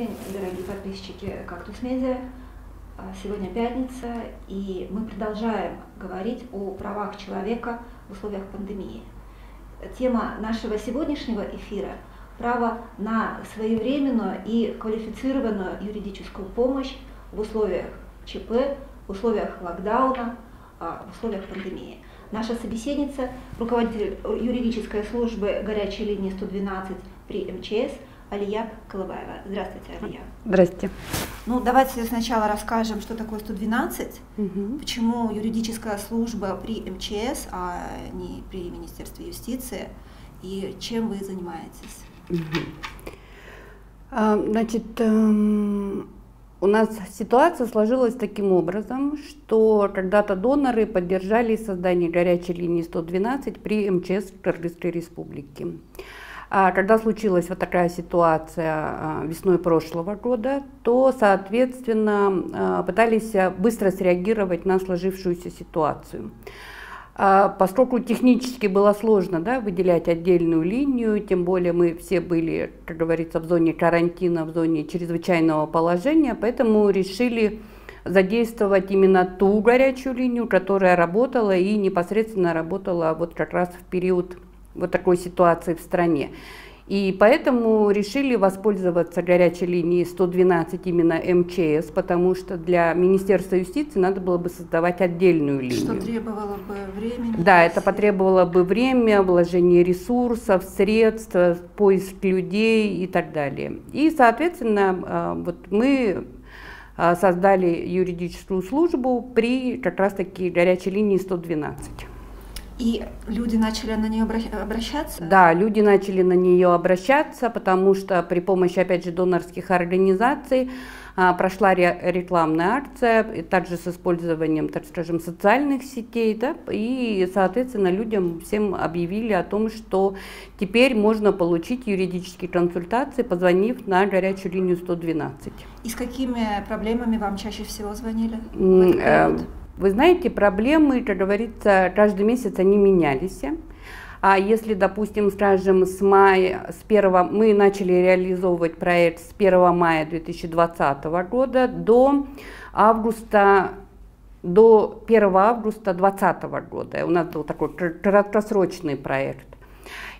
день, дорогие подписчики «Кактус Медиа». Сегодня пятница, и мы продолжаем говорить о правах человека в условиях пандемии. Тема нашего сегодняшнего эфира – право на своевременную и квалифицированную юридическую помощь в условиях ЧП, в условиях локдауна, в условиях пандемии. Наша собеседница – руководитель юридической службы горячей линии 112 при МЧС Алия Колыбаева. Здравствуйте, Алия. Здравствуйте. Ну, давайте сначала расскажем, что такое 112, почему юридическая служба при МЧС, а не при Министерстве юстиции, и чем вы занимаетесь. Значит, у нас ситуация сложилась таким образом, что когда-то доноры поддержали создание горячей линии 112 при МЧС Кыргызской Республики. А когда случилась вот такая ситуация весной прошлого года, то, соответственно, пытались быстро среагировать на сложившуюся ситуацию. Поскольку технически было сложно, да, выделять отдельную линию, тем более мы все были, как говорится, в зоне карантина, в зоне чрезвычайного положения, поэтому решили задействовать именно ту горячую линию, которая работала и непосредственно работала вот как раз в период вот такой ситуации в стране. И поэтому решили воспользоваться горячей линией 112 именно МЧС, потому что для Министерства юстиции надо было бы создавать отдельную линию. Что требовало бы времени? Да, это потребовало бы время, вложение ресурсов, средств, поиск людей и так далее. И, соответственно, вот мы создали юридическую службу при как раз-таки горячей линии 112. И люди начали на нее обращаться? Да, люди начали на нее обращаться, потому что при помощи, опять же, донорских организаций прошла рекламная акция, и также с использованием, так скажем, социальных сетей, да, и, соответственно, людям всем объявили о том, что теперь можно получить юридические консультации, позвонив на горячую линию 112. И с какими проблемами вам чаще всего звонили? Вы знаете, проблемы, как говорится, каждый месяц они менялись. А если, допустим, скажем, мы начали реализовывать проект с 1 мая 2020 года до 1 августа 2020 года. У нас был такой краткосрочный проект.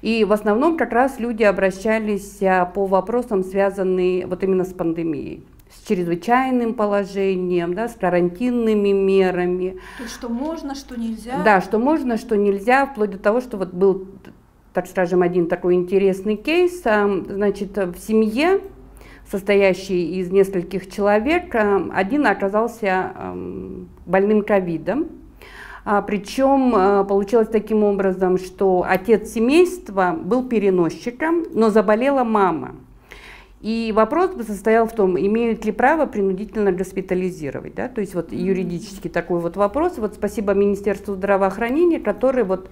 И в основном как раз люди обращались по вопросам, связанным вот именно с пандемией. С чрезвычайным положением, да, с карантинными мерами. То есть, что можно, что нельзя? Да, что можно, что нельзя, вплоть до того, что вот был, так скажем, один такой интересный кейс. Значит, в семье, состоящей из нескольких человек, один оказался больным ковидом. Причем получилось таким образом, что отец семейства был переносчиком, но заболела мама. И вопрос состоял в том, имеют ли право принудительно госпитализировать, да? То есть вот юридически такой вот вопрос. Вот спасибо Министерству здравоохранения, который вот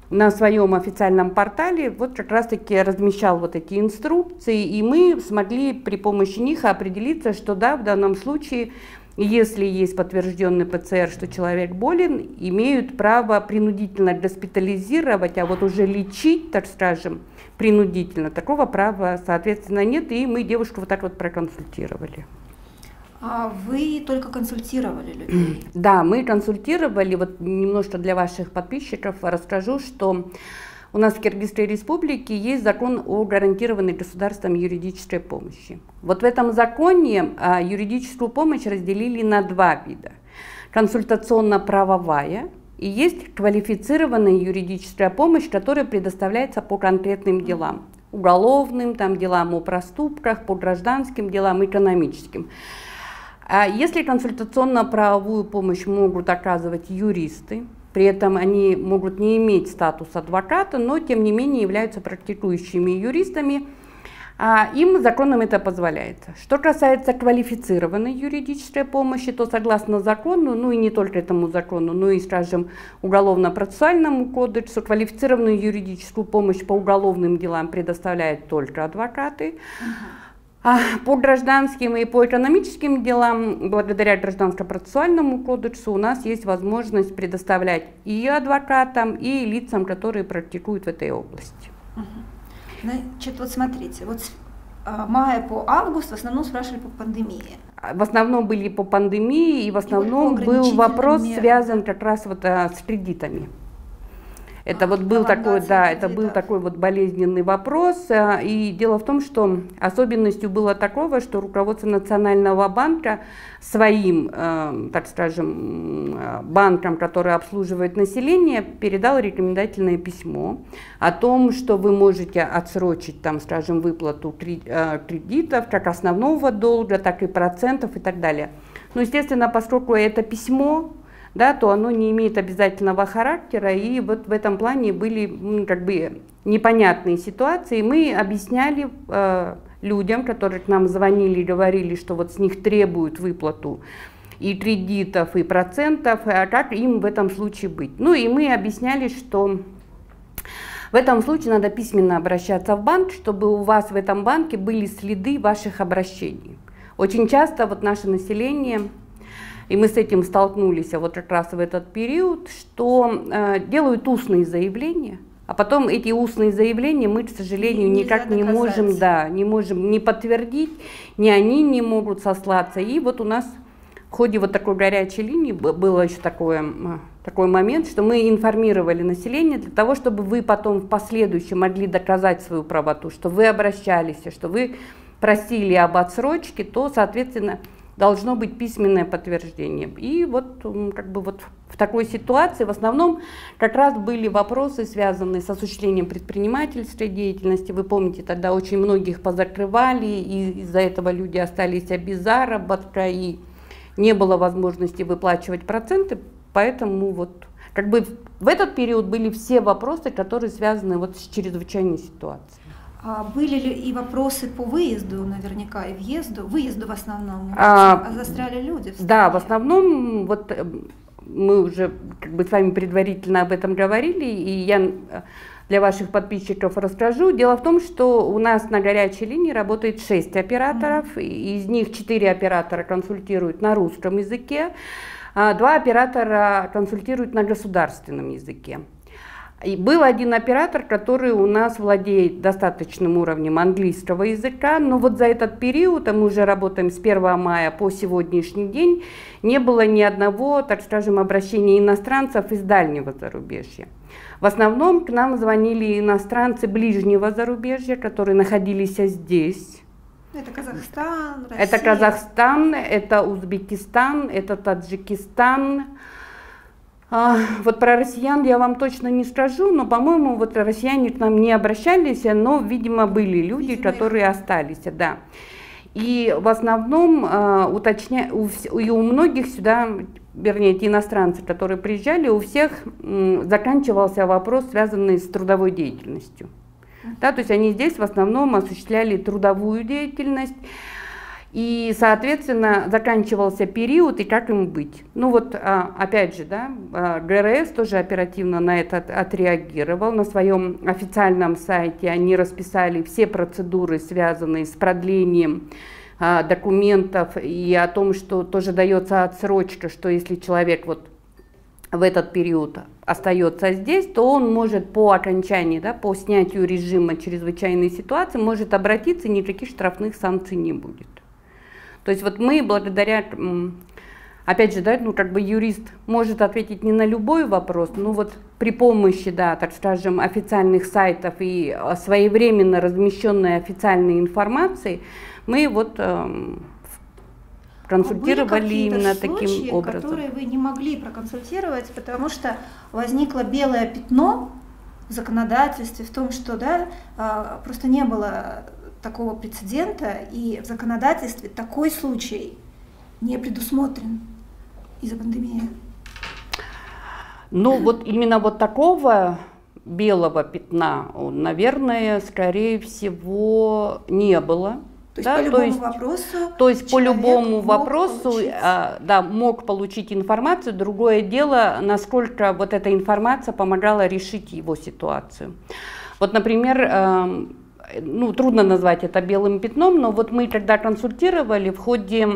на своем официальном портале вот как раз-таки размещал вот эти инструкции, и мы смогли при помощи них определиться, что да, в данном случае, если есть подтвержденный ПЦР, что человек болен, имеют право принудительно госпитализировать, а вот уже лечить, так скажем, принудительно, такого права, соответственно, нет, и мы девушку вот так вот проконсультировали. А вы только консультировали людей? Да, мы консультировали, вот немножко для ваших подписчиков расскажу, что у нас в Кыргызской Республике есть закон о гарантированной государством юридической помощи. Вот в этом законе юридическую помощь разделили на два вида. Консультационно-правовая и есть квалифицированная юридическая помощь, которая предоставляется по конкретным делам. Уголовным, там, делам о проступках, по гражданским делам, экономическим. Если консультационно-правовую помощь могут оказывать юристы, при этом они могут не иметь статус адвоката, но тем не менее являются практикующими юристами, им законом это позволяется. Что касается квалифицированной юридической помощи, то согласно закону, ну и не только этому закону, но и, скажем, Уголовно-процессуальному кодексу, квалифицированную юридическую помощь по уголовным делам предоставляют только адвокаты. По гражданским и по экономическим делам, благодаря Гражданско-процессуальному кодексу, у нас есть возможность предоставлять и адвокатам, и лицам, которые практикуют в этой области. Значит, вот смотрите, вот мая по август в основном спрашивали по пандемии. В основном были по пандемии, и в основном был вопрос связан как раз вот с кредитами. Это вот был такой, да, это был такой вот болезненный вопрос. И дело в том, что особенностью было такого, что руководство Национального банка своим, так скажем, банкам, которые обслуживают население, передал рекомендательное письмо о том, что вы можете отсрочить, там, скажем, выплату кредитов, как основного долга, так и процентов и так далее. Но, естественно, поскольку это письмо, да, то оно не имеет обязательного характера, и вот в этом плане были как бы непонятные ситуации. Мы объясняли людям, которые к нам звонили и говорили, что вот с них требуют выплату и кредитов, и процентов, а как им в этом случае быть. Ну и мы объясняли, что в этом случае надо письменно обращаться в банк, чтобы у вас в этом банке были следы ваших обращений. Очень часто вот наше население, и мы с этим столкнулись вот как раз в этот период, что делают устные заявления, а потом эти устные заявления мы, к сожалению, никак не можем, да, не можем ни подтвердить, ни они не могут сослаться. И вот у нас в ходе вот такой горячей линии было еще такой момент, что мы информировали население для того, чтобы вы потом в последующем могли доказать свою правоту, что вы обращались, что вы просили об отсрочке, то, соответственно, должно быть письменное подтверждение. И вот как бы вот в такой ситуации в основном как раз были вопросы, связанные с осуществлением предпринимательской деятельности. Вы помните, тогда очень многих позакрывали, и из-за этого люди остались без заработка, и не было возможности выплачивать проценты. Поэтому вот как бы в этот период были все вопросы, которые связаны вот с чрезвычайной ситуацией. А были ли и вопросы по выезду, наверняка, и выезду в основном? Застряли люди? Да, в основном, вот мы уже как бы с вами предварительно об этом говорили, и я для ваших подписчиков расскажу. Дело в том, что у нас на горячей линии работает 6 операторов, из них 4 оператора консультируют на русском языке, 2 оператора консультируют на государственном языке. И был один оператор, который у нас владеет достаточным уровнем английского языка, но вот за этот период, а мы уже работаем с 1 мая по сегодняшний день, не было ни одного, так скажем, обращения иностранцев из дальнего зарубежья. В основном к нам звонили иностранцы ближнего зарубежья, которые находились здесь. Это Казахстан, Россия. Это Казахстан, это Узбекистан, это Таджикистан. Вот про россиян я вам точно не скажу, но, по-моему, вот россияне к нам не обращались, но, видимо, были люди, которые остались, да. И в основном и у многих сюда, вернее, эти иностранцы, которые приезжали, у всех заканчивался вопрос, связанный с трудовой деятельностью. Да, то есть они здесь в основном осуществляли трудовую деятельность. И, соответственно, заканчивался период, и как им быть? Ну вот, опять же, да, ГРС тоже оперативно на это отреагировал. На своем официальном сайте они расписали все процедуры, связанные с продлением документов, и о том, что тоже дается отсрочка, что если человек вот в этот период остается здесь, то он может по окончании, да, по снятию режима чрезвычайной ситуации, может обратиться, и никаких штрафных санкций не будет. То есть вот мы благодаря, опять же, да, ну как бы юрист может ответить не на любой вопрос, но вот при помощи, да, так скажем, официальных сайтов и своевременно размещенной официальной информации мы вот консультировали именно таким образом. Которые вы не могли проконсультировать, потому что возникло белое пятно в законодательстве, в том, что, да, просто не было такого прецедента, и в законодательстве такой случай не предусмотрен из-за пандемии. Ну вот именно вот такого белого пятна, наверное, скорее всего, не было. То есть, да, по любому вопросу, да, мог получить информацию. Другое дело, насколько вот эта информация помогала решить его ситуацию. Вот, например, ну, трудно назвать это белым пятном, но вот мы когда консультировали, в ходе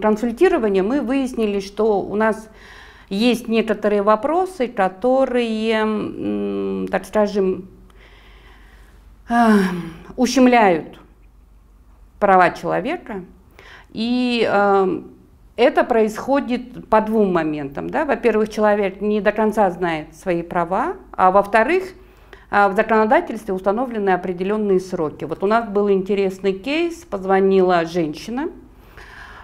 консультирования мы выяснили, что у нас есть некоторые вопросы, которые, так скажем, ущемляют права человека. И это происходит по двум моментам. Да? Во-первых, человек не до конца знает свои права, а во-вторых, в законодательстве установлены определенные сроки. Вот у нас был интересный кейс, позвонила женщина,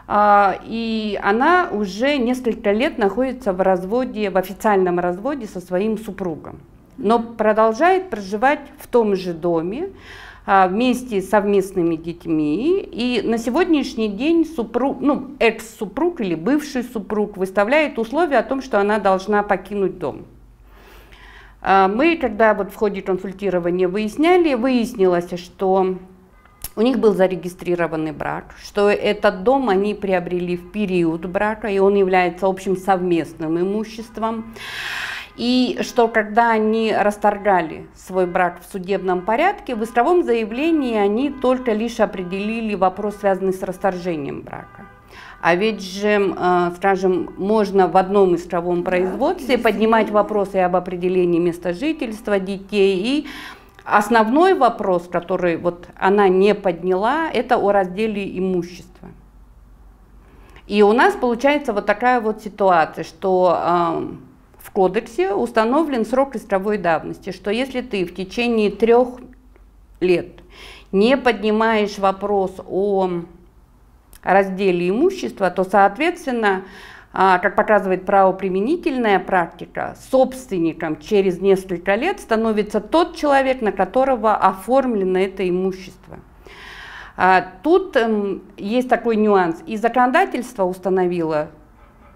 и она уже несколько лет находится в разводе, в официальном разводе со своим супругом, но продолжает проживать в том же доме, вместе с совместными детьми, и на сегодняшний день супруг, ну, экс-супруг или бывший супруг выставляет условия о том, что она должна покинуть дом. Мы, когда вот в ходе консультирования выяснилось, что у них был зарегистрированный брак, что этот дом они приобрели в период брака, и он является общим совместным имуществом. И что когда они расторгали свой брак в судебном порядке, в исковом заявлении они только лишь определили вопрос, связанный с расторжением брака. А ведь же, скажем, можно в одном исковом производстве поднимать вопросы об определении места жительства детей. И основной вопрос, который вот она не подняла, это о разделе имущества. И у нас получается вот такая вот ситуация, что в кодексе установлен срок исковой давности, что если ты в течение 3 лет не поднимаешь вопрос о разделе имущества, то, соответственно, как показывает правоприменительная практика, собственником через несколько лет становится тот человек, на которого оформлено это имущество. Тут есть такой нюанс. И законодательство установило,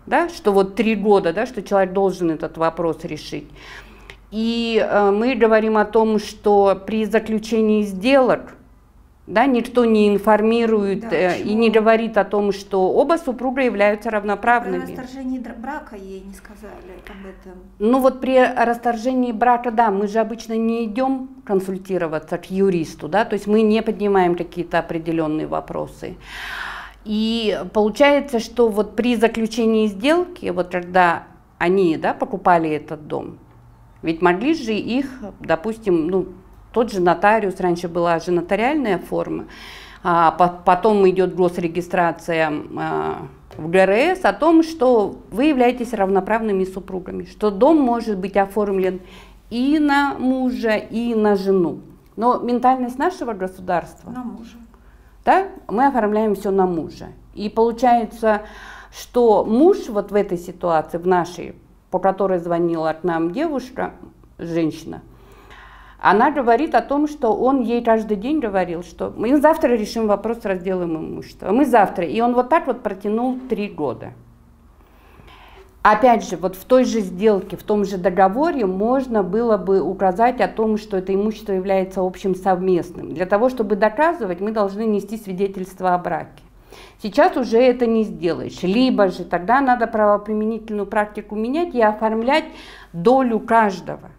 да, что вот 3 года, да, что человек должен этот вопрос решить. И мы говорим о том, что при заключении сделок, да, никто не информирует, да, и не говорит о том, что оба супруга являются равноправными. При расторжении брака ей не сказали об этом. Ну вот при расторжении брака, да, мы же обычно не идем консультироваться к юристу, да, то есть мы не поднимаем какие-то определенные вопросы. И получается, что вот при заключении сделки, вот когда они, да, покупали этот дом, ведь могли же их, допустим, ну, тот же нотариус, раньше была же нотариальная форма, потом идет госрегистрация в ГРС о том, что вы являетесь равноправными супругами, что дом может быть оформлен и на мужа, и на жену. Но ментальность нашего государства, на мужа, да, мы оформляем все на мужа. И получается, что муж вот в этой ситуации, в нашей, по которой звонила к нам девушка, женщина, она говорит о том, что он ей каждый день говорил, что мы завтра решим вопрос с разделом имущества. Мы завтра. И он вот так вот протянул 3 года. Опять же, вот в той же сделке, в том же договоре можно было бы указать о том, что это имущество является общим совместным. Для того, чтобы доказывать, мы должны нести свидетельство о браке. Сейчас уже это не сделаешь. Либо же тогда надо правоприменительную практику менять и оформлять долю каждого.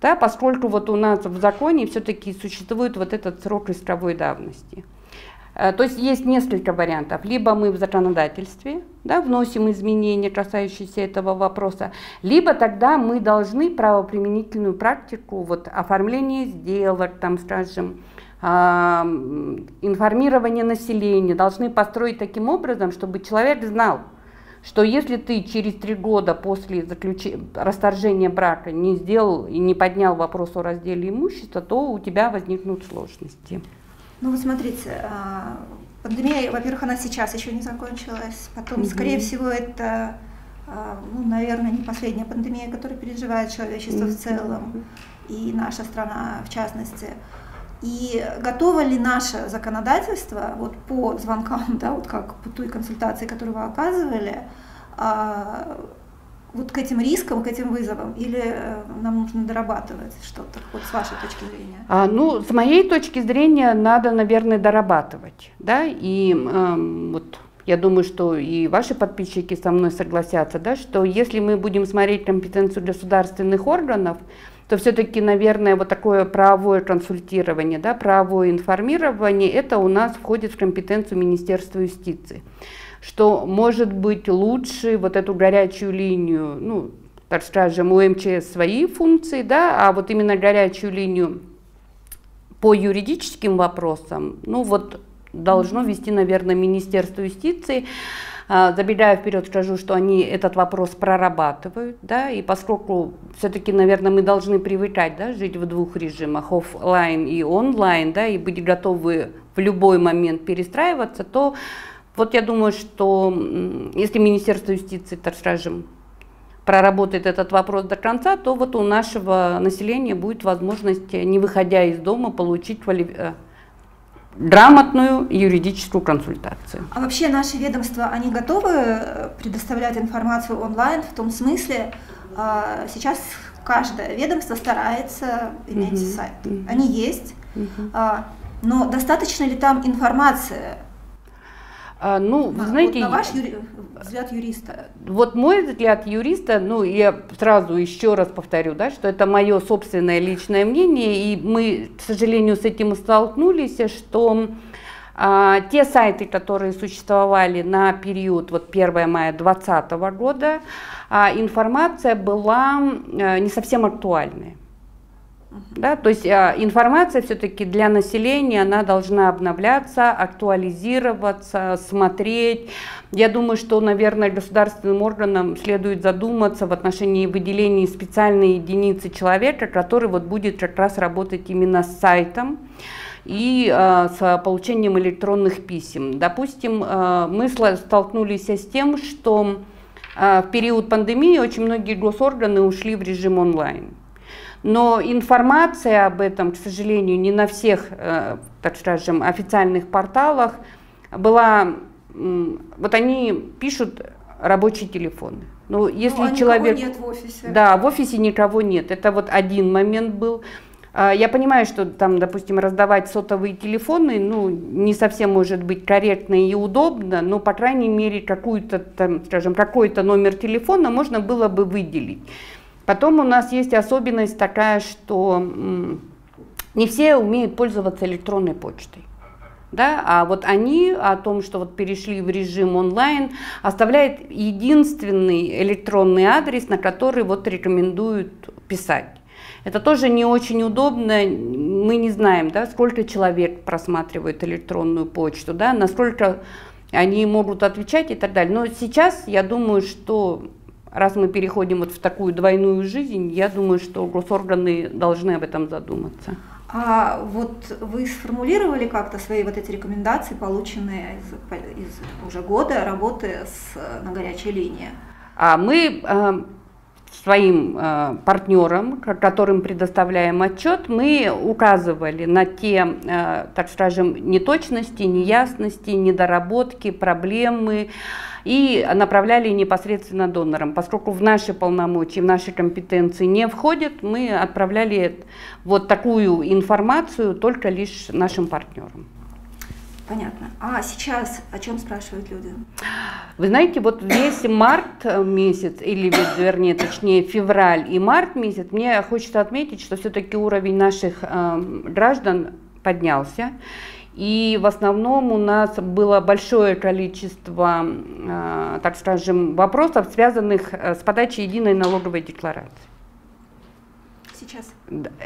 Да, поскольку вот у нас в законе все-таки существует вот этот срок исковой давности. То есть есть несколько вариантов. Либо мы в законодательстве, да, вносим изменения, касающиеся этого вопроса, либо тогда мы должны правоприменительную практику, вот, оформление сделок, там, скажем, информирование населения, должны построить таким образом, чтобы человек знал, что если ты через 3 года после расторжения брака не сделал и не поднял вопрос о разделе имущества, то у тебя возникнут сложности. Ну вот смотрите, пандемия, во-первых, она сейчас еще не закончилась, потом, скорее всего, это, ну, наверное, не последняя пандемия, которую переживает человечество в целом, и наша страна в частности. И готово ли наше законодательство вот по звонкам, да, вот как по той консультации, которую вы оказывали, вот к этим рискам, к этим вызовам, или нам нужно дорабатывать что-то, вот с вашей точки зрения? Ну, с моей точки зрения, надо, наверное, дорабатывать, да, и вот я думаю, что и ваши подписчики со мной согласятся, да, что если мы будем смотреть компетенцию государственных органов, то все-таки, наверное, вот такое правовое консультирование, да, правовое информирование, это у нас входит в компетенцию Министерства юстиции. Что, может быть, лучше вот эту горячую линию, ну, так скажем, у МЧС свои функции, да, а вот именно горячую линию по юридическим вопросам, ну, вот должно вести, наверное, Министерство юстиции. Забегая вперед, скажу, что они этот вопрос прорабатывают, да, и поскольку все-таки, наверное, мы должны привыкать, да, жить в двух режимах, офлайн и онлайн, да, и быть готовы в любой момент перестраиваться, то вот я думаю, что если Министерство юстиции, так скажем, проработает этот вопрос до конца, то вот у нашего населения будет возможность, не выходя из дома, получить грамотную юридическую консультацию. А вообще наши ведомства, они готовы предоставлять информацию онлайн в том смысле, сейчас каждое ведомство старается иметь сайт. Они есть, но достаточно ли там информация? Ну, вы знаете, вот на ваш взгляд юриста. Вот мой взгляд юриста, ну, я сразу еще раз повторю, да, что это мое собственное личное мнение, и мы, к сожалению, с этим столкнулись, что те сайты, которые существовали на период вот 1 мая 2020 года, информация была не совсем актуальной. Да, то есть информация все-таки для населения, она должна обновляться, актуализироваться, смотреть. Я думаю, что, наверное, государственным органам следует задуматься в отношении выделения специальной единицы человека, который вот будет как раз работать именно с сайтом и с получением электронных писем. Допустим, мы столкнулись с тем, что в период пандемии очень многие госорганы ушли в режим онлайн. Но информация об этом, к сожалению, не на всех, так скажем, официальных порталах была. Вот они пишут рабочие телефоны. Но если человек, никого нет в офисе. Да, в офисе никого нет. Это вот один момент был. Я понимаю, что там, допустим, раздавать сотовые телефоны, ну, не совсем может быть корректно и удобно, но, по крайней мере, какую-то, там, скажем, какой-то номер телефона можно было бы выделить. Потом у нас есть особенность такая, что не все умеют пользоваться электронной почтой. Да? А вот они о том, что вот перешли в режим онлайн, оставляют единственный электронный адрес, на который вот рекомендуют писать. Это тоже не очень удобно, мы не знаем, да, сколько человек просматривает электронную почту, да, насколько они могут отвечать и так далее. Но сейчас я думаю, что раз мы переходим вот в такую двойную жизнь, я думаю, что госорганы должны об этом задуматься. А вот вы сформулировали как-то свои вот эти рекомендации, полученные из уже года работы на горячей линии? Мы своим партнерам, которым предоставляем отчет, мы указывали на те, так скажем, неточности, неясности, недоработки, проблемы, и направляли непосредственно донорам. Поскольку в наши полномочия, в наши компетенции не входит, мы отправляли вот такую информацию только лишь нашим партнерам. Понятно. А сейчас о чем спрашивают люди? Вы знаете, вот весь март месяц, или вернее, точнее, февраль и март месяц, мне хочется отметить, что все-таки уровень наших граждан поднялся. И в основном у нас было большое количество, так скажем, вопросов, связанных с подачей единой налоговой декларации. Сейчас?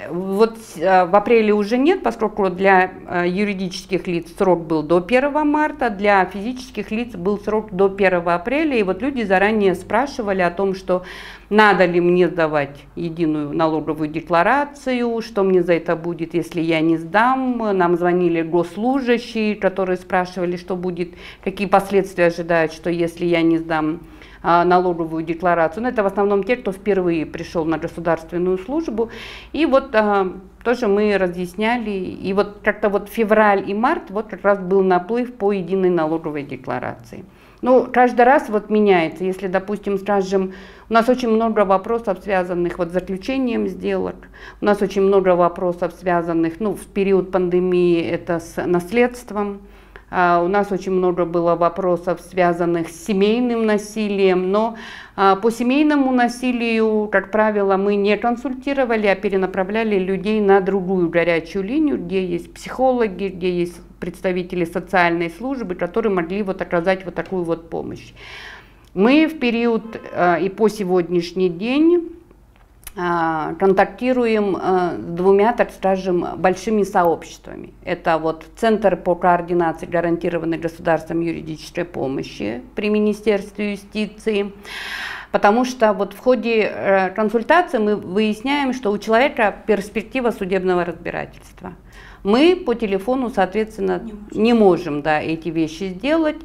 Вот в апреле уже нет, поскольку для юридических лиц срок был до 1 марта, для физических лиц был срок до 1 апреля. И вот люди заранее спрашивали о том, что надо ли мне сдавать единую налоговую декларацию, что мне за это будет, если я не сдам. Нам звонили госслужащие, которые спрашивали, что будет, какие последствия ожидают, что если я не сдам налоговую декларацию. Но это в основном те, кто впервые пришел на государственную службу. И вот тоже мы разъясняли. И вот как-то вот февраль и март вот как раз был наплыв по единой налоговой декларации. Ну, каждый раз вот меняется. Если, допустим, скажем, у нас очень много вопросов, связанных вот с заключением сделок, у нас очень много вопросов, связанных, ну, в период пандемии, это с наследством. У нас очень много было вопросов, связанных с семейным насилием, но по семейному насилию, как правило, мы не консультировали, а перенаправляли людей на другую горячую линию, где есть психологи, где есть представители социальной службы, которые могли вот оказать вот такую вот помощь. Мы в период и по сегодняшний день контактируем с двумя, так скажем, большими сообществами. Это вот Центр по координации гарантированной государством юридической помощи при Министерстве юстиции, потому что вот в ходе консультации мы выясняем, что у человека перспектива судебного разбирательства. Мы по телефону, соответственно, не можем эти вещи сделать,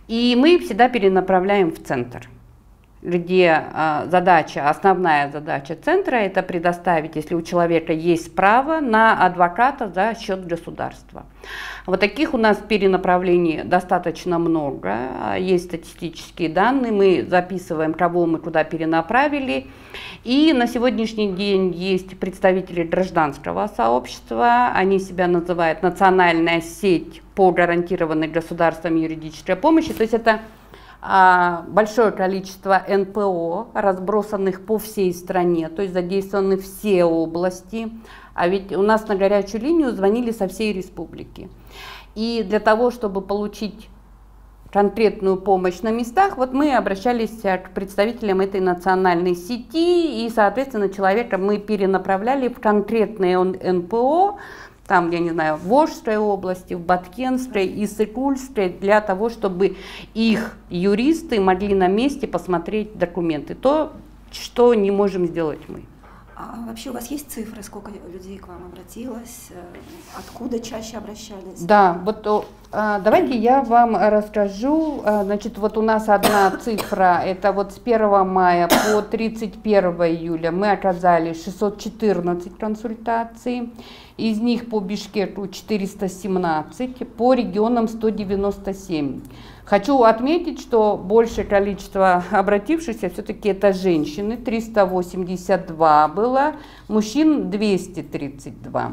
и мы всегда перенаправляем в центр, где основная задача центра – это предоставить, если у человека есть право, на адвоката за счет государства. Вот таких у нас перенаправлений достаточно много, есть статистические данные, мы записываем, кого мы куда перенаправили. И на сегодняшний день есть представители гражданского сообщества, они себя называют «Национальная сеть по гарантированной государством юридической помощи», то есть это большое количество НПО, разбросанных по всей стране, то есть задействованы все области. А ведь у нас на горячую линию звонили со всей республики. И для того, чтобы получить конкретную помощь на местах, вот мы обращались к представителям этой национальной сети, и, соответственно, человека мы перенаправляли в конкретные НПО, там, я не знаю, в Волжской области, в Баткенской и Сыкульской, для того, чтобы их юристы могли на месте посмотреть документы. То, что не можем сделать мы. А вообще у вас есть цифры, сколько людей к вам обратилось, откуда чаще обращались? Да, вот давайте я вам расскажу. Значит, вот у нас одна цифра, это вот с 1 мая по 31 июля мы оказали 614 консультаций, из них по Бишкеку 417, по регионам 197. Хочу отметить, что большее количество обратившихся все-таки это женщины, 382 было, мужчин 232.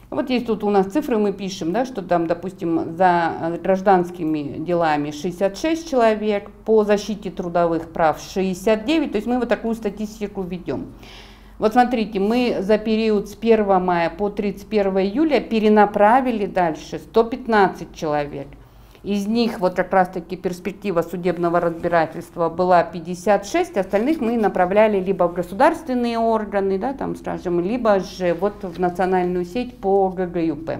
Вот есть тут у нас цифры, мы пишем, да, что там, допустим, за гражданскими делами 66 человек, по защите трудовых прав 69, то есть мы вот такую статистику ведем. Вот смотрите, мы за период с 1 мая по 31 июля перенаправили дальше 115 человек. Из них вот как раз-таки перспектива судебного разбирательства была 56, остальных мы направляли либо в государственные органы, да, там, скажем, либо же вот в национальную сеть по ГГЮП.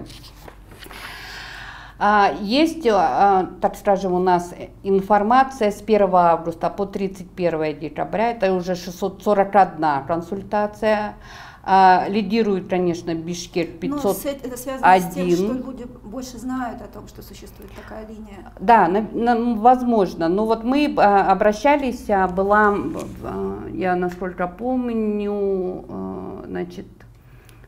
Есть, так скажем, у нас информация с 1 августа по 31 декабря, это уже 641 консультация. Лидирует, конечно, Бишкек 501. Это связано с тем, что люди больше знают о том, что существует такая линия. Да, возможно. Но вот мы обращались, была, я насколько помню, значит,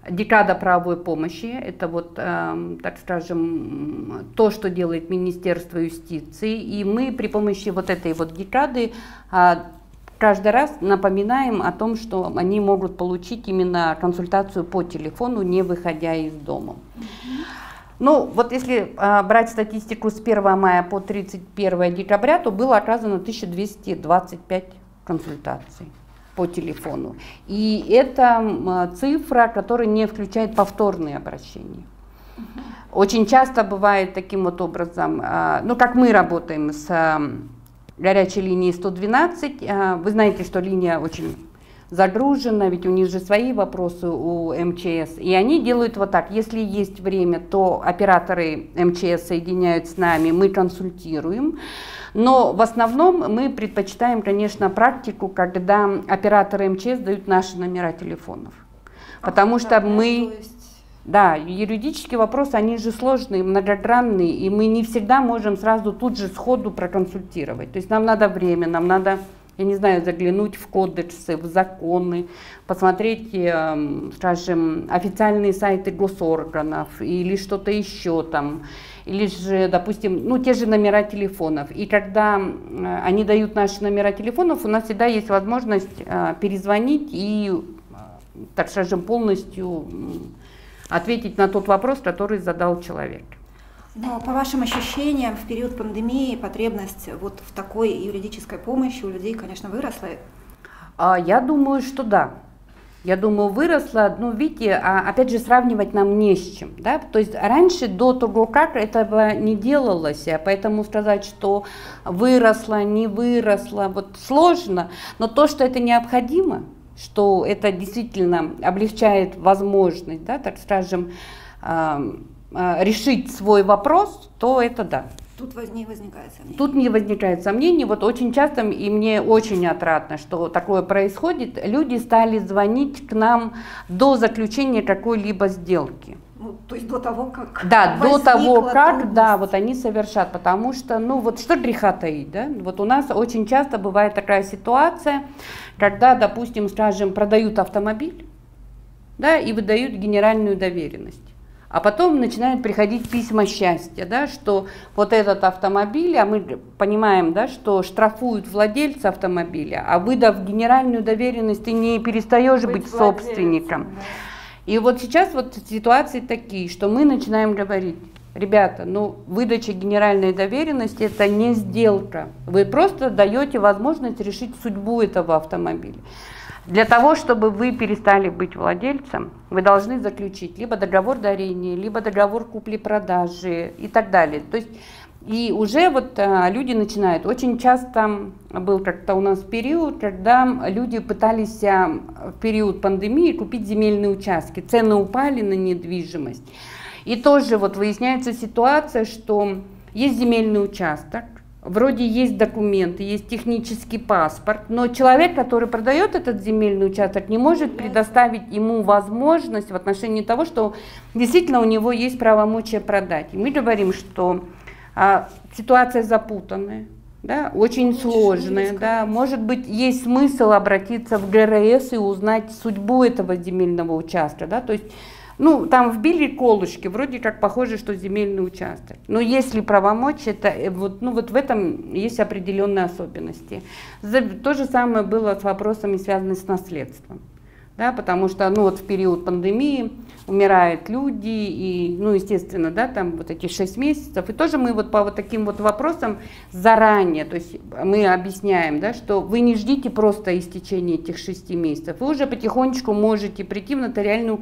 декада правовой помощи. Это вот, так скажем, то, что делает Министерство юстиции. И мы при помощи вот этой вот декады каждый раз напоминаем о том, что они могут получить именно консультацию по телефону, не выходя из дома. Ну, вот если брать статистику с 1 мая по 31 декабря, то было оказано 1225 консультаций по телефону. И это цифра, которая не включает повторные обращения. Очень часто бывает таким вот образом, ну, как мы работаем с горячей линии 112. Вы знаете, что линия очень загружена, ведь у них же свои вопросы у МЧС. И они делают вот так. Если есть время, то операторы МЧС соединяют с нами, мы консультируем. Но в основном мы предпочитаем, конечно, практику, когда операторы МЧС дают наши номера телефонов. Потому что мы... Да, юридические вопросы, они же сложные, многогранные, и мы не всегда можем сразу тут же сходу проконсультировать. То есть нам надо время, нам надо, я не знаю, заглянуть в кодексы, в законы, посмотреть, скажем, официальные сайты госорганов или что-то еще там, или же, допустим, ну, те же номера телефонов. И когда они дают наши номера телефонов, у нас всегда есть возможность перезвонить и, так скажем, полностью ответить на тот вопрос, который задал человек. Но по вашим ощущениям, в период пандемии потребность вот в такой юридической помощи у людей, конечно, выросла? Я думаю, что да. Я думаю, выросла. Ну, видите, опять же, сравнивать нам не с чем. Да? То есть раньше, до того, как этого не делалось, поэтому сказать, что выросла, не выросла, вот сложно. Но то, что это необходимо, что это действительно облегчает возможность, да, так скажем, решить свой вопрос, то это да. Тут не возникает сомнений. Тут не возникает сомнений. Вот очень часто, и мне очень отрадно, что такое происходит, люди стали звонить к нам до заключения какой-либо сделки. Ну, то есть до того, как да, до того, как, трудность. да, вот они совершат, потому что, ну, вот что греха таить, да, вот у нас очень часто бывает такая ситуация, когда, допустим, скажем, продают автомобиль, да, и выдают генеральную доверенность. А потом начинают приходить письма счастья, да, что вот этот автомобиль, а мы понимаем, да, что штрафуют владельца автомобиля, а выдав генеральную доверенность, ты не перестаешь быть собственником. Да. И вот сейчас вот ситуации такие, что мы начинаем говорить: ребята, ну выдача генеральной доверенности это не сделка, вы просто даете возможность решить судьбу этого автомобиля. Для того, чтобы вы перестали быть владельцем, вы должны заключить либо договор дарения, либо договор купли-продажи и так далее. То есть, и уже вот люди начинают. Очень часто был как-то у нас период, когда люди пытались в период пандемии купить земельные участки. Цены упали на недвижимость. И тоже вот выясняется ситуация, что есть земельный участок, вроде есть документы, есть технический паспорт, но человек, который продает этот земельный участок, не может предоставить ему возможность в отношении того, что действительно у него есть правомочия продать. И мы говорим, что ситуация запутанная, да, очень сложная, да, может быть, есть смысл обратиться в ГРС и узнать судьбу этого земельного участка, да, то есть, ну, там вбили колышки, вроде как похоже, что земельный участок. Но если правомочия, это вот, ну, вот в этом есть определенные особенности. То же самое было с вопросами, связанными с наследством. Да, потому что, ну, вот в период пандемии умирают люди, и, ну, естественно, да, там вот эти 6 месяцев. И тоже мы вот по вот таким вот вопросам заранее, то есть мы объясняем, да, что вы не ждите просто истечения этих 6 месяцев. Вы уже потихонечку можете прийти в нотариальную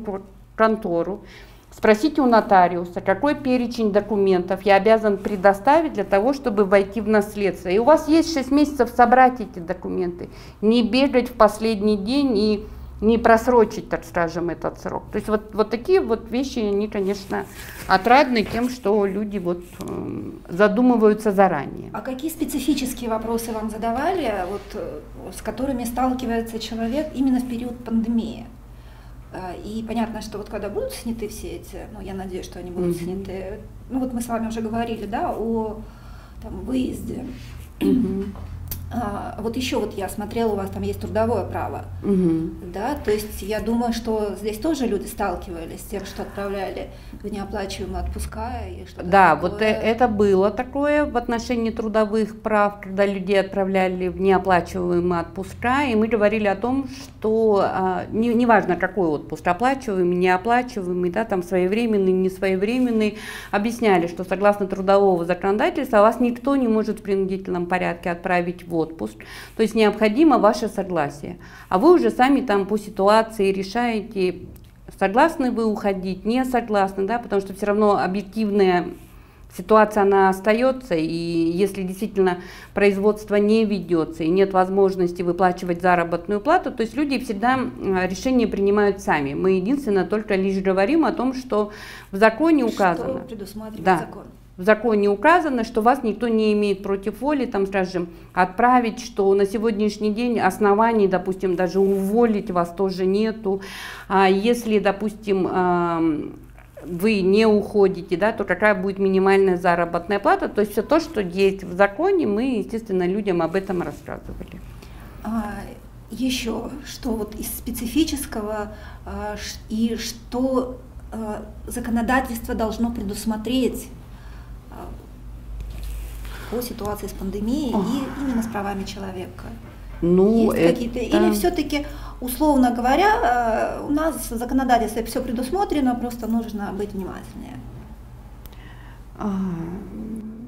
контору, спросите у нотариуса, какой перечень документов я обязан предоставить для того, чтобы войти в наследство. И у вас есть 6 месяцев собрать эти документы, не бегать в последний день и не просрочить, так скажем, этот срок. То есть вот такие вот вещи, они, конечно, отрадны тем, что люди вот задумываются заранее. А какие специфические вопросы вам задавали, вот, с которыми сталкивается человек именно в период пандемии? И понятно, что вот когда будут сняты все эти, ну, я надеюсь, что они будут сняты, ну, вот мы с вами уже говорили, да, о там, выезде. Вот еще вот я смотрела, у вас там есть трудовое право, да, то есть я думаю, что здесь тоже люди сталкивались с тем, что отправляли в неоплачиваемые отпуска и что-то. Да, такое. вот это было такое в отношении трудовых прав, когда людей отправляли в неоплачиваемые отпуска, и мы говорили о том, что неважно какой отпуск, оплачиваемый, неоплачиваемый, да, там своевременный, несвоевременный, объясняли, что согласно трудового законодательства вас никто не может в принудительном порядке отправить в отпуск, то есть необходимо ваше согласие, а вы уже сами там по ситуации решаете, согласны вы уходить, не согласны, да, потому что все равно объективная ситуация, она остается, и если действительно производство не ведется и нет возможности выплачивать заработную плату, то есть люди всегда решения принимают сами. Мы единственное только лишь говорим о том, что в законе указано. Что предусматривает закон? В законе указано, что вас никто не имеет против воли, там, скажем, отправить, что на сегодняшний день оснований, допустим, даже уволить вас тоже нету. А если, допустим, вы не уходите, да, то какая будет минимальная заработная плата? То есть все то, что есть в законе, мы, естественно, людям об этом рассказывали. Еще что вот из специфического и что законодательство должно предусмотреть по ситуации с пандемией и именно с правами человека? Ну, есть какие-то? Или все-таки, условно говоря, у нас в законодательстве все предусмотрено, просто нужно быть внимательнее?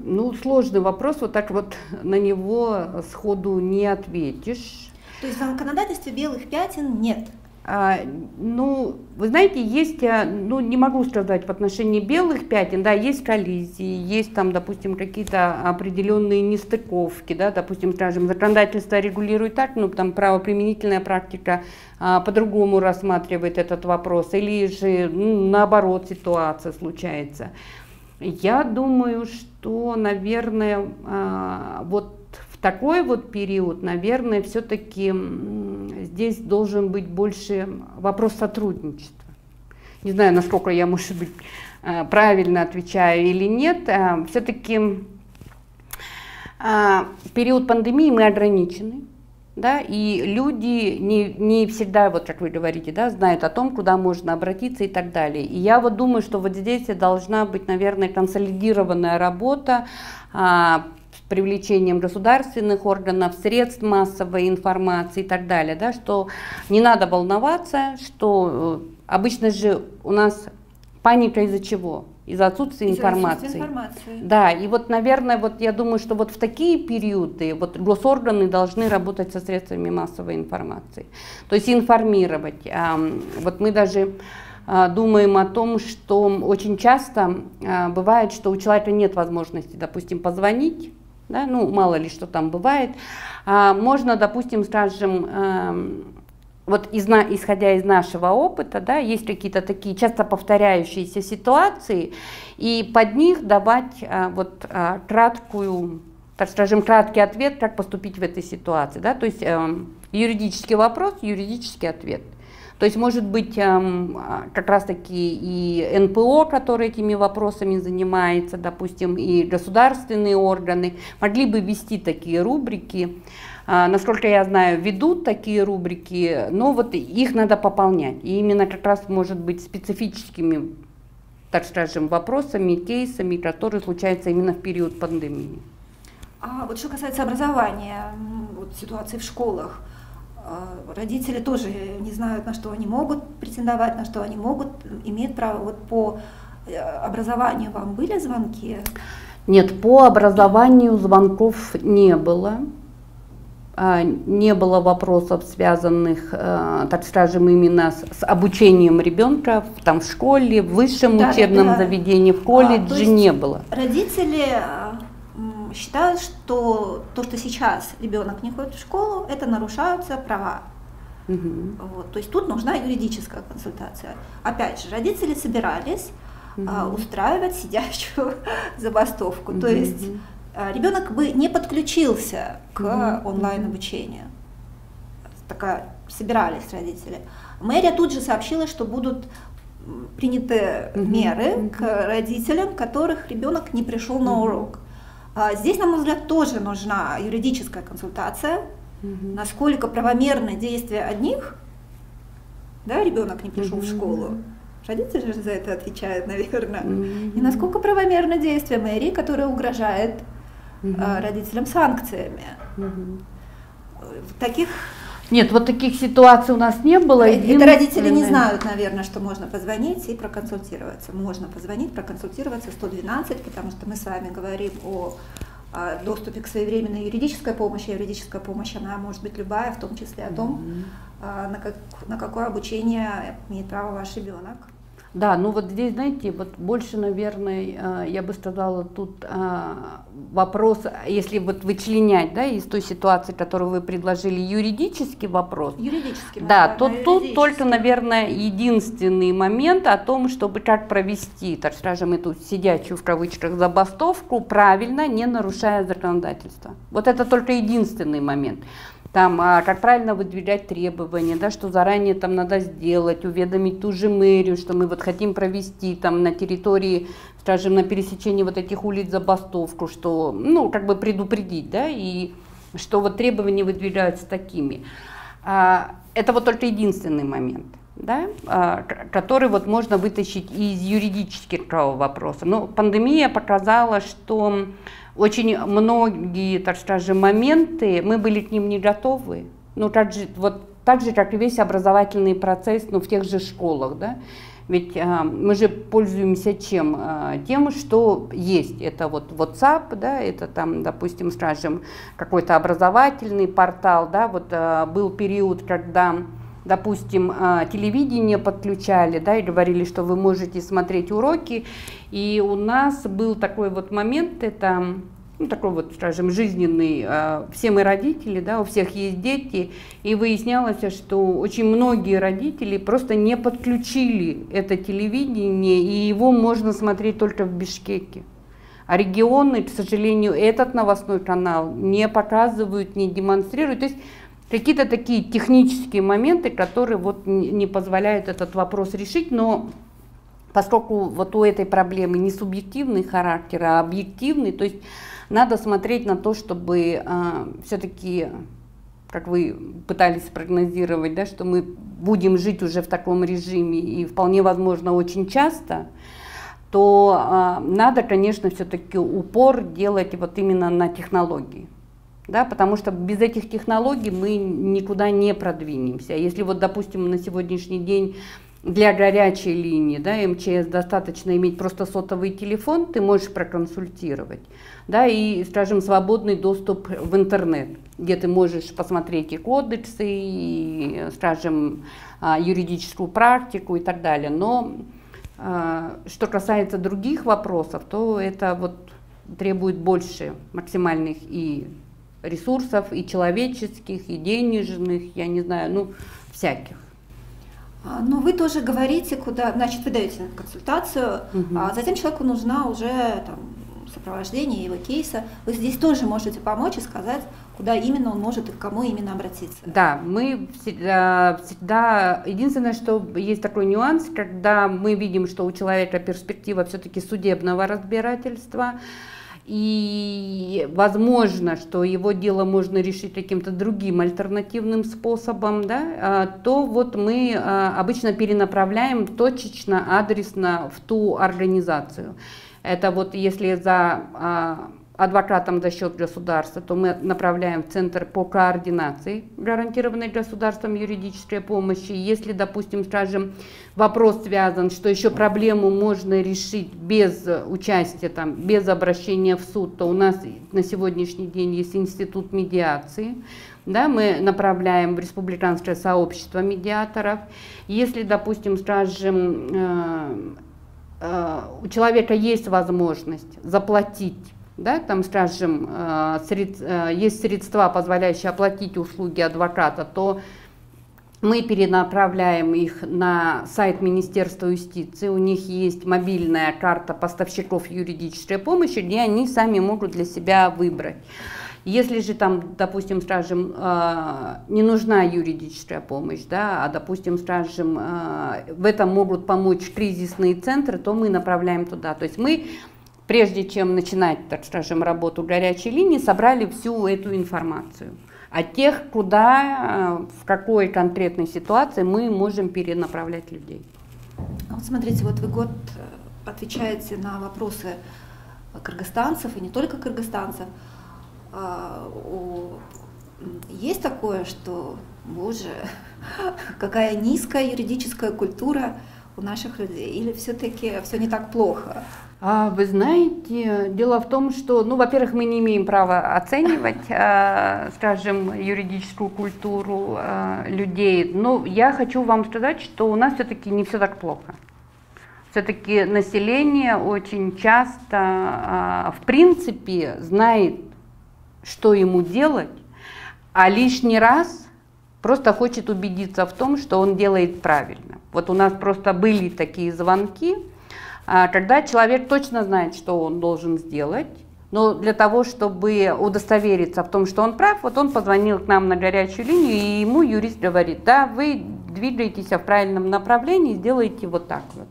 Ну, сложный вопрос, вот так вот на него сходу не ответишь. То есть в законодательстве белых пятен нет? Ну, вы знаете, есть, ну, не могу сказать в отношении белых пятен, да, есть коллизии, есть там, допустим, какие-то определенные нестыковки, да, допустим, скажем, законодательство регулирует так, ну, там правоприменительная практика по-другому рассматривает этот вопрос, или же, ну, наоборот, ситуация случается. Я думаю, что, наверное, вот в такой вот период, наверное, все-таки здесь должен быть больше вопрос сотрудничества. Не знаю, насколько я, может быть, правильно отвечаю или нет. Все-таки в период пандемии мы ограничены. Да, и люди не всегда, вот как вы говорите, да, знают о том, куда можно обратиться и так далее. И я вот думаю, что вот здесь должна быть, наверное, консолидированная работа с привлечением государственных органов, средств массовой информации и так далее, да, что не надо волноваться, что обычно же у нас паника из-за чего? Из-за отсутствия информации. Да, и вот, наверное, вот я думаю, что вот в такие периоды вот госорганы должны работать со средствами массовой информации. То есть информировать. Вот мы даже думаем о том, что очень часто бывает, что у человека нет возможности, допустим, позвонить, да, ну, мало ли что там бывает. Можно, допустим, скажем, вот исходя из нашего опыта, да, есть какие-то такие часто повторяющиеся ситуации, и под них давать вот краткую, так скажем, краткий ответ, как поступить в этой ситуации, да, то есть юридический вопрос, юридический ответ. То есть, может быть, как раз-таки и НПО, которые этими вопросами занимается, допустим, и государственные органы, могли бы вести такие рубрики. Насколько я знаю, ведут такие рубрики, но вот их надо пополнять. И именно как раз, может быть, специфическими, так скажем, вопросами, кейсами, которые случаются именно в период пандемии. А вот что касается образования, вот ситуации в школах, родители тоже не знают, на что они могут претендовать, на что они могут, имеют право. Вот по образованию вам были звонки? Нет, по образованию звонков не было. Не было вопросов, связанных, так скажем, именно с обучением ребенка там, в школе, в высшем учебном заведении, в колледже не было. Родители считают, что то, что сейчас ребенок не ходит в школу, это нарушаются права. Вот, то есть тут нужна юридическая консультация. Опять же, родители собирались устраивать сидячую забастовку. То есть ребенок бы не подключился к онлайн-обучению. Собирались родители. Мэрия тут же сообщила, что будут приняты меры к родителям, которых ребенок не пришел на урок. Здесь, на мой взгляд, тоже нужна юридическая консультация, насколько правомерны действия одних, да, ребенок не пришел в школу, родители же за это отвечают, наверное, и насколько правомерны действия мэрии, которая угрожает родителям санкциями. Таких... Нет, вот таких ситуаций у нас не было. Это родители не знают, наверное, что можно позвонить и проконсультироваться. Можно позвонить, проконсультироваться 112, потому что мы с вами говорим о доступе к своевременной юридической помощи. Юридическая помощь, она может быть любая, в том числе о том, на какое обучение имеет право ваш ребенок. Да, ну вот здесь, знаете, вот больше, наверное, я бы сказала, тут вопрос, если вот вычленять, да, из той ситуации, которую вы предложили, юридический вопрос, да, то тут только, наверное, единственный момент о том, чтобы как провести, так скажем, эту сидячую в кавычках забастовку правильно, не нарушая законодательство. Вот это только единственный момент. Там, как правильно выдвигать требования, да, что заранее там надо сделать, уведомить ту же мэрию, что мы вот хотим провести там на территории, скажем, на пересечении вот этих улиц забастовку, что, ну, как бы предупредить, да, и что вот требования выдвигаются такими. Это вот только единственный момент, да, который вот можно вытащить из юридического вопроса. Но пандемия показала, что очень многие, так скажем, моменты, мы были к ним не готовы. Ну, так же, как и весь образовательный процесс, ну, в тех же школах, да. Ведь мы же пользуемся чем? Тем, что есть. Это вот WhatsApp, да, это там, допустим, скажем, какой-то образовательный портал, да. Вот был период, когда допустим, телевидение подключали, да, и говорили, что вы можете смотреть уроки. И у нас был такой вот момент, это, ну, такой вот, скажем, жизненный, все мы родители, да, у всех есть дети, и выяснялось, что очень многие родители просто не подключили это телевидение, и его можно смотреть только в Бишкеке. А регионы, к сожалению, этот новостной канал не показывают, не демонстрируют. То есть какие-то такие технические моменты, которые вот не позволяют этот вопрос решить, но поскольку вот у этой проблемы не субъективный характер, а объективный, то есть надо смотреть на то, чтобы все-таки, как вы пытались прогнозировать, да, что мы будем жить уже в таком режиме и вполне возможно очень часто, то надо, конечно, все-таки упор делать вот именно на технологии. Да, потому что без этих технологий мы никуда не продвинемся. Если вот, допустим, на сегодняшний день для горячей линии, да, МЧС достаточно иметь просто сотовый телефон, ты можешь проконсультировать, да, и, скажем, свободный доступ в интернет, где ты можешь посмотреть и кодексы, и, скажем, юридическую практику и так далее. Но что касается других вопросов, то это вот требует больше максимальных и ресурсов, и человеческих, и денежных, я не знаю, ну, всяких. Но вы тоже говорите, куда, значит, вы даете консультацию, а затем человеку нужна уже там сопровождение его кейса. Вы здесь тоже можете помочь и сказать, куда именно он может и к кому именно обратиться. Да, мы всегда, единственное, что есть такой нюанс, когда мы видим, что у человека перспектива все-таки судебного разбирательства, и возможно, что его дело можно решить каким-то другим альтернативным способом, да, то вот мы обычно перенаправляем точечно, адресно в ту организацию. Это вот если за адвокатом за счет государства, то мы направляем в Центр по координации гарантированной государством юридической помощи. Если, допустим, скажем, вопрос связан, что еще проблему можно решить без участия, там, без обращения в суд, то у нас на сегодняшний день есть институт медиации. Да, мы направляем в республиканское сообщество медиаторов. Если, допустим, скажем, у человека есть возможность заплатить, да, там, скажем, есть средства, позволяющие оплатить услуги адвоката, то мы перенаправляем их на сайт Министерства юстиции. У них есть мобильная карта поставщиков юридической помощи, где они сами могут для себя выбрать. Если же там, допустим, скажем, не нужна юридическая помощь, да, а, допустим, скажем, в этом могут помочь кризисные центры, то мы направляем туда. То есть мы, прежде чем начинать, так скажем, работу горячей линии, собрали всю эту информацию о тех, куда, в какой конкретной ситуации мы можем перенаправлять людей. Вот смотрите, вот вы год отвечаете на вопросы кыргызстанцев, и не только кыргызстанцев. Есть такое, что, боже, какая низкая юридическая культура у наших людей, или все-таки все не так плохо? Вы знаете, дело в том, что, ну, во-первых, мы не имеем права оценивать, скажем, юридическую культуру людей, но я хочу вам сказать, что у нас все-таки не все так плохо. Все-таки население очень часто, в принципе, знает, что ему делать, а лишний раз просто хочет убедиться в том, что он делает правильно. Вот у нас просто были такие звонки, когда человек точно знает, что он должен сделать, но для того, чтобы удостовериться в том, что он прав, вот он позвонил к нам на горячую линию, и ему юрист говорит: да, вы двигаетесь в правильном направлении, сделайте вот так вот.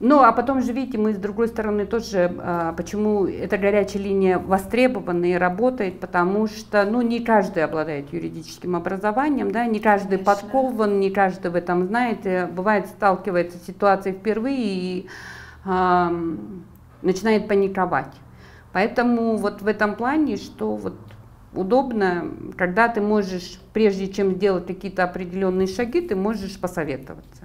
Ну, а потом же, видите, мы с другой стороны тоже, почему эта горячая линия востребована и работает, потому что, ну, не каждый обладает юридическим образованием, да, не каждый подкован, не каждый в этом знает, и бывает, сталкивается с ситуацией впервые и начинает паниковать. Поэтому вот в этом плане, что вот удобно, когда ты можешь, прежде чем сделать какие-то определенные шаги, ты можешь посоветоваться.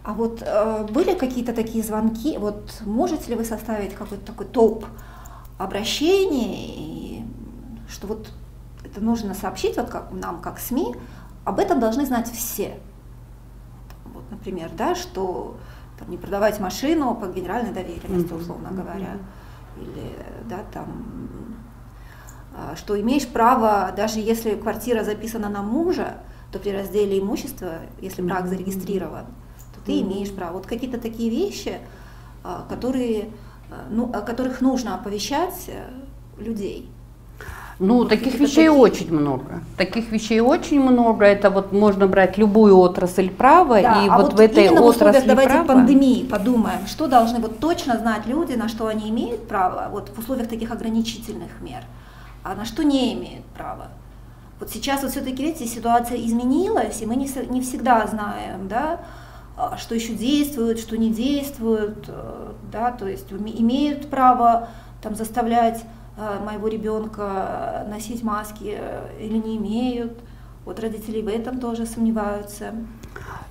А вот были какие-то такие звонки, вот можете ли вы составить какой-то такой топ обращений, что вот это нужно сообщить вот как, нам, как СМИ, об этом должны знать все. Вот, например, да, что там, не продавать машину по генеральной доверенности, условно говоря, или да, там, что имеешь право, даже если квартира записана на мужа, то при разделе имущества, если брак зарегистрирован, то ты имеешь право. Вот какие-то такие вещи, которые, ну, о которых нужно оповещать людей. Ну, вот таких вещей очень много. Таких вещей очень много. Это вот можно брать любую отрасль права, да, и а вот в этой именно отрасли в условиях, давайте, права... пандемии подумаем, что должны вот точно знать люди, на что они имеют право, вот в условиях таких ограничительных мер, а на что не имеют права. Вот сейчас вот все-таки, видите, ситуация изменилась, и мы не всегда знаем, да, что еще действует, что не действует, да, то есть имеют право там заставлять моего ребенка носить маски или не имеют. Вот родители в этом тоже сомневаются.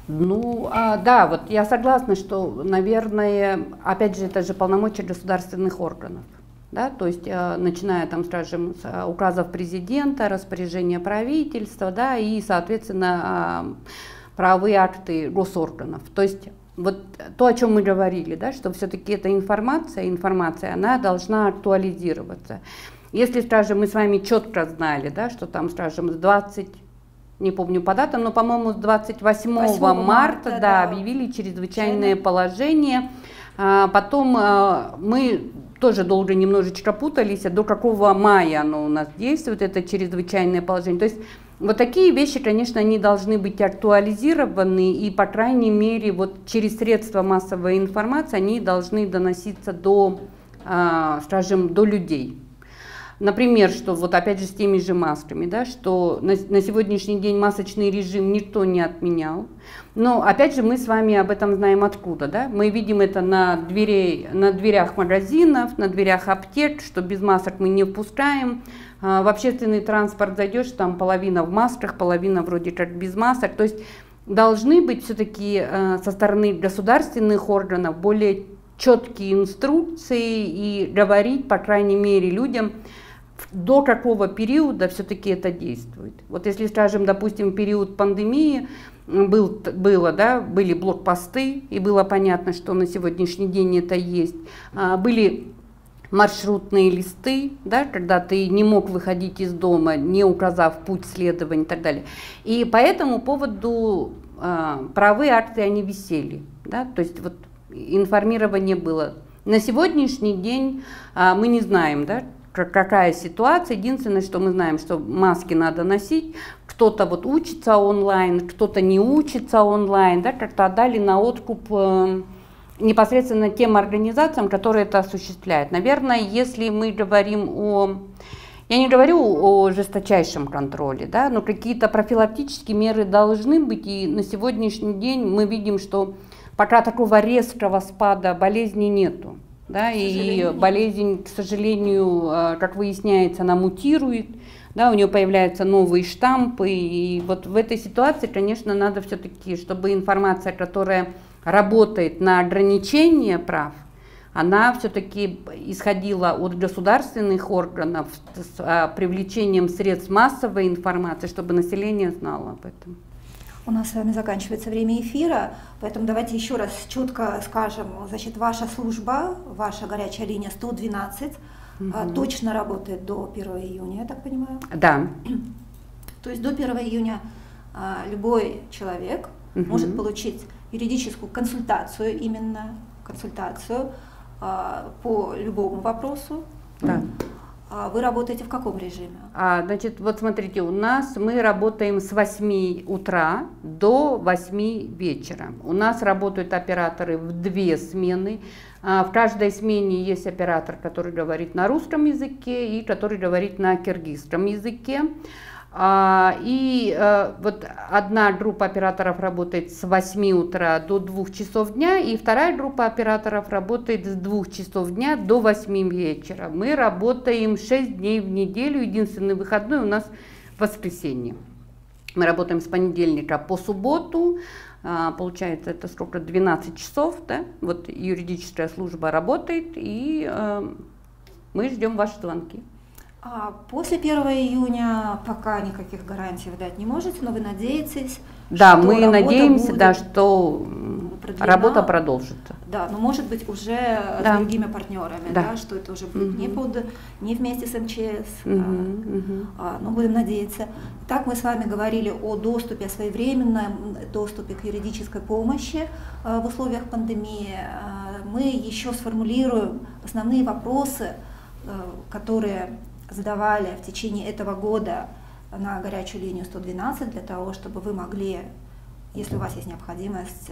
Ну, да, вот я согласна, что, наверное, опять же, это же полномочия государственных органов. Да, то есть, начиная там, скажем, с указов президента, распоряжения правительства, да, и, соответственно, правовые акты госорганов. То есть, вот то, о чем мы говорили, да, что все-таки эта информация, она должна актуализироваться. Если, скажем, мы с вами четко знали, да, что там, скажем, с 20, не помню по датам, но, по-моему, с 28 марта, да, объявили чрезвычайное положение. Потом мы тоже долго немножечко путались, а до какого мая оно у нас действует, это чрезвычайное положение. То есть вот такие вещи, конечно, они должны быть актуализированы, и, по крайней мере, вот через средства массовой информации они должны доноситься до, скажем, до людей. Например, что вот опять же с теми же масками, да, что на сегодняшний день масочный режим никто не отменял. Но опять же мы с вами об этом знаем откуда, да? Мы видим это на дверях магазинов, на дверях аптек, что без масок мы не впускаем. В общественный транспорт зайдешь, там половина в масках, половина вроде как без масок. То есть должны быть все-таки со стороны государственных органов более четкие инструкции и говорить, по крайней мере, людям, до какого периода все-таки это действует. Вот если, скажем, допустим, в период пандемии были блокпосты, и было понятно, что на сегодняшний день это есть, были маршрутные листы, да, когда ты не мог выходить из дома, не указав путь следования и так далее. И по этому поводу правовые акты, они висели, да, то есть вот информирование было. На сегодняшний день мы не знаем, да, какая ситуация. Единственное, что мы знаем, что маски надо носить. Кто-то вот учится онлайн, кто-то не учится онлайн, да, как-то отдали на откуп непосредственно тем организациям, которые это осуществляют. Наверное, если мы говорим я не говорю о жесточайшем контроле, да, но какие-то профилактические меры должны быть, и на сегодняшний день мы видим, что пока такого резкого спада болезни нету. Да, и болезнь, к сожалению, как выясняется, она мутирует, да, у нее появляются новые штампы, и вот в этой ситуации, конечно, надо все-таки, чтобы информация, которая работает на ограничение прав, она все-таки исходила от государственных органов с привлечением средств массовой информации, чтобы население знало об этом. У нас с вами заканчивается время эфира, поэтому давайте еще раз четко скажем, значит, ваша служба, ваша горячая линия 112 точно работает до 1 июня, я так понимаю? Да. То есть до 1 июня любой человек может получить юридическую консультацию, именно консультацию по любому вопросу. Да. Вы работаете в каком режиме? Значит, вот смотрите, у нас мы работаем с 8 утра до 8 вечера. У нас работают операторы в 2 смены. В каждой смене есть оператор, который говорит на русском языке и который говорит на киргизском языке. Вот одна группа операторов работает с 8 утра до 2 часов дня, и вторая группа операторов работает с 2 часов дня до 8 вечера. Мы работаем 6 дней в неделю, единственный выходной у нас воскресенье. Мы работаем с понедельника по субботу, получается это сколько, 12 часов, да? Вот юридическая служба работает, и мы ждем ваши звонки. После 1 июня пока никаких гарантий вы дать не можете, но вы надеетесь, Да, что мы работа надеемся, будет да, что продлена. работа продолжится. Да, но может быть уже Да. с другими партнерами, Да. да, что это уже будет не вместе с МЧС, но будем надеяться. Так мы с вами говорили о доступе, о своевременном доступе к юридической помощи в условиях пандемии. Мы еще сформулируем основные вопросы, которые задавали в течение этого года на горячую линию 112 для того, чтобы вы могли, если у вас есть необходимость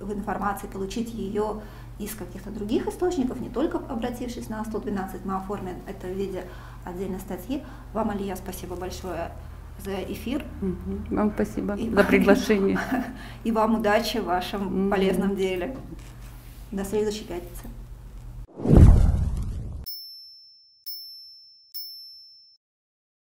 в информации, получить ее из каких-то других источников, не только обратившись на 112, мы оформим это в виде отдельной статьи. Вам, Алия, спасибо большое за эфир. Вам спасибо за приглашение. И вам удачи в вашем полезном деле. До следующей пятницы.